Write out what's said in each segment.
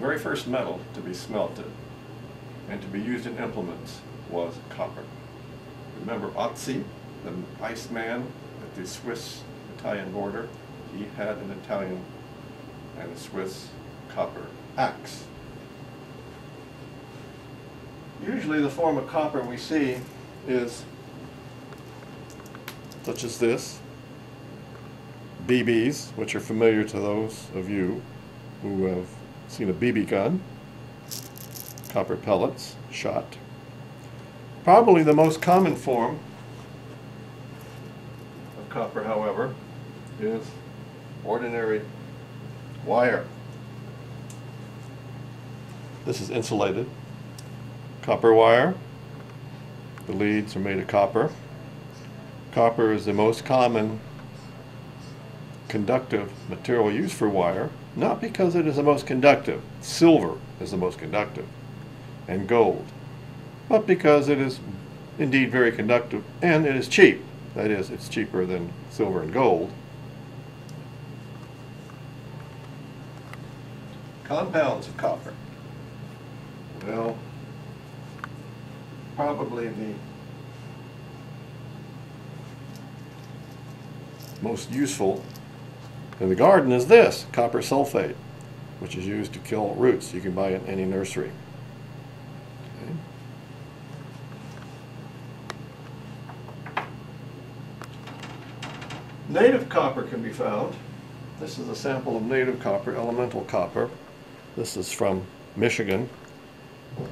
very first metal to be smelted and to be used in implements was copper. Remember Ötzi, the Iceman at the Swiss-Italian border? He had an Italian and a Swiss copper axe. Usually the form of copper we see is such as this, BBs, which are familiar to those of you who have seen a BB gun, copper pellets, shot. Probably the most common form of copper, however, is ordinary wire. This is insulated copper wire. The leads are made of copper. Copper is the most common conductive material used for wire, not because it is the most conductive. Silver is the most conductive, and gold, but because it is indeed very conductive and it is cheap. That is, it's cheaper than silver and gold. Compounds of copper. Well, probably the most useful in the garden is this, copper sulfate, which is used to kill roots. You can buy it in any nursery. Okay. Native copper can be found. This is a sample of native copper, elemental copper. This is from Michigan,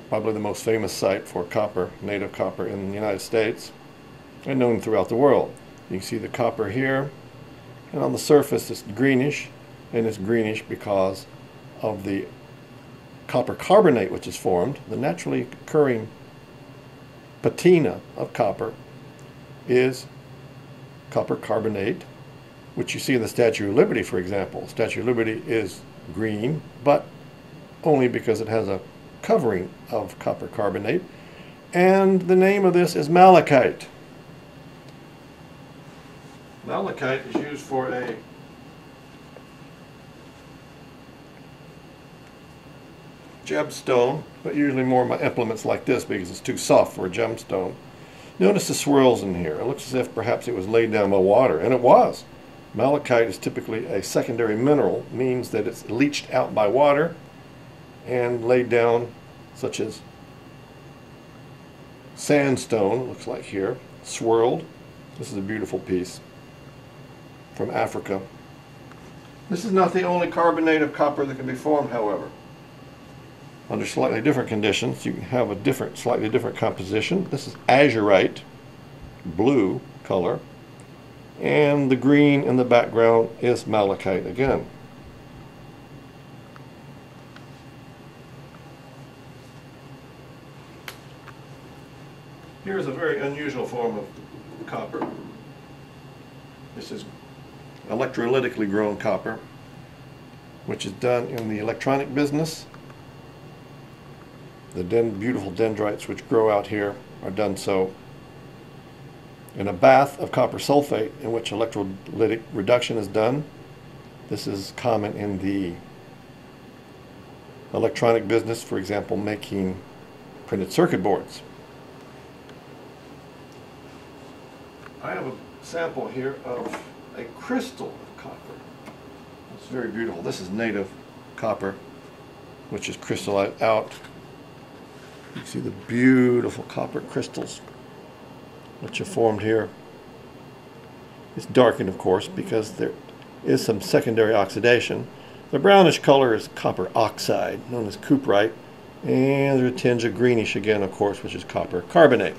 probably the most famous site for copper, native copper in the United States, and known throughout the world. You can see the copper here, and on the surface it's greenish, and it's greenish because of the copper carbonate which is formed. The naturally occurring patina of copper is copper carbonate, which you see in the Statue of Liberty, for example. Statue of Liberty is green, but only because it has a covering of copper carbonate, and the name of this is malachite. Malachite is used for a gemstone, but usually more implements like this because it's too soft for a gemstone. Notice the swirls in here. It looks as if perhaps it was laid down by water, and it was. Malachite is typically a secondary mineral, means that it's leached out by water and laid down, such as sandstone, looks like here, swirled. This is a beautiful piece from Africa. This is not the only carbonate of copper that can be formed, however. Under slightly different conditions, you can have a slightly different composition. This is azurite, blue color, and the green in the background is malachite again. Here's a very unusual form of copper. This is electrolytically grown copper, which is done in the electronic business. The beautiful dendrites which grow out here are done so in a bath of copper sulfate in which electrolytic reduction is done. This is common in the electronic business, for example, making printed circuit boards. I have a sample here of a crystal of copper. It's very beautiful. This is native copper, which is crystallized out. You can see the beautiful copper crystals which are formed here. It's darkened, of course, because there is some secondary oxidation. The brownish color is copper oxide, known as cuprite, and there's a tinge of greenish again, of course, which is copper carbonate.